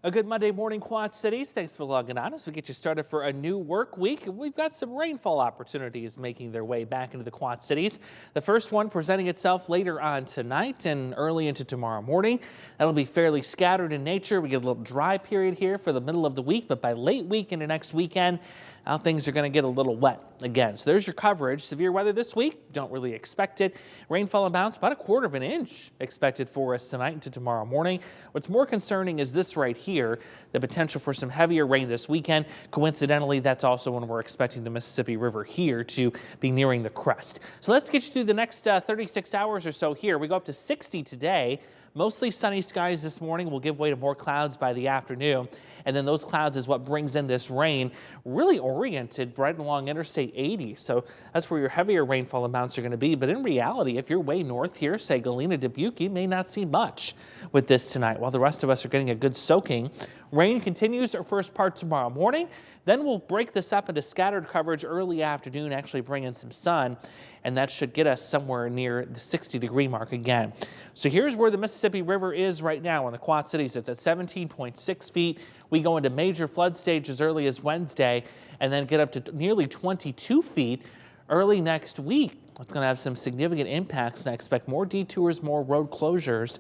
A good Monday morning, Quad Cities. Thanks for logging on as we get you started for a new work week. We've got some rainfall opportunities making their way back into the Quad Cities. The first one presenting itself later on tonight and early into tomorrow morning. That'll be fairly scattered in nature. We get a little dry period here for the middle of the week, but by late week into next weekend, now things are going to get a little wet again. So there's your coverage. Severe weather this week. Don't really expect it. Rainfall amounts about 1/4 of an inch expected for us tonight into tomorrow morning. What's more concerning is this right here, the potential for some heavier rain this weekend. Coincidentally, that's also when we're expecting the Mississippi River here to be nearing the crest. So let's get you through the next 36 hours or so here. We go up to 60 today. Mostly sunny skies this morning will give way to more clouds by the afternoon. And then those clouds is what brings in this rain, really oriented right along Interstate 80. So that's where your heavier rainfall amounts are going to be. But in reality, if you're way north here, say Galena, Dubuque, you may not see much with this tonight, while the rest of us are getting a good soaking. Rain continues our first part tomorrow morning. Then we'll break this up into scattered coverage early afternoon, actually bring in some sun, and that should get us somewhere near the 60-degree mark again. So here's where the Mississippi River is right now in the Quad Cities. It's at 17.6 feet. We go into major flood stage as early as Wednesday and then get up to nearly 22 feet early next week. It's going to have some significant impacts, and I expect more detours, more road closures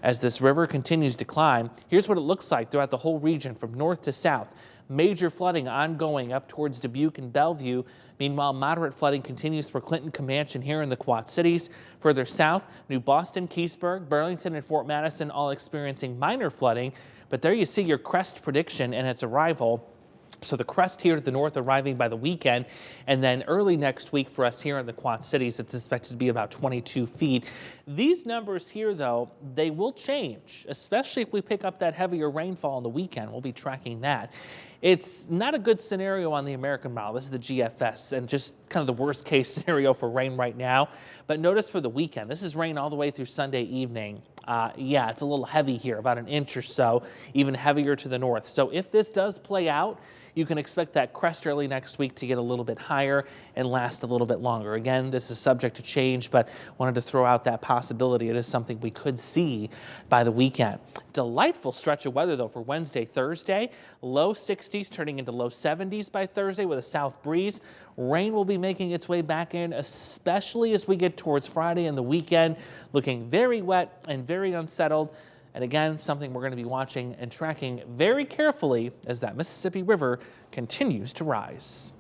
as this river continues to climb. Here's what it looks like throughout the whole region from north to south. Major flooding ongoing up towards Dubuque and Bellevue. Meanwhile, moderate flooding continues for Clinton, Comanche, and here in the Quad Cities. Further south, New Boston, Keysburg, Burlington, and Fort Madison all experiencing minor flooding. But there you see your crest prediction and its arrival. So the crest here to the north arriving by the weekend, and then early next week for us here in the Quad Cities, it's expected to be about 22 feet. These numbers here, though, they will change, especially if we pick up that heavier rainfall on the weekend. We'll be tracking that. It's not a good scenario on the American model. This is the GFS and just kind of the worst case scenario for rain right now. But notice for the weekend, this is rain all the way through Sunday evening. Yeah, it's a little heavy here, about an inch or so, even heavier to the north. So if this does play out, you can expect that crest early next week to get a little bit higher and last a little bit longer. Again, this is subject to change, but wanted to throw out that possibility. It is something we could see by the weekend. Delightful stretch of weather, though, for Wednesday, Thursday. Low 60s turning into low 70s by Thursday with a south breeze. Rain will be making its way back in, especially as we get towards Friday and the weekend. Looking very wet and very unsettled. And again, something we're going to be watching and tracking very carefully as that Mississippi River continues to rise.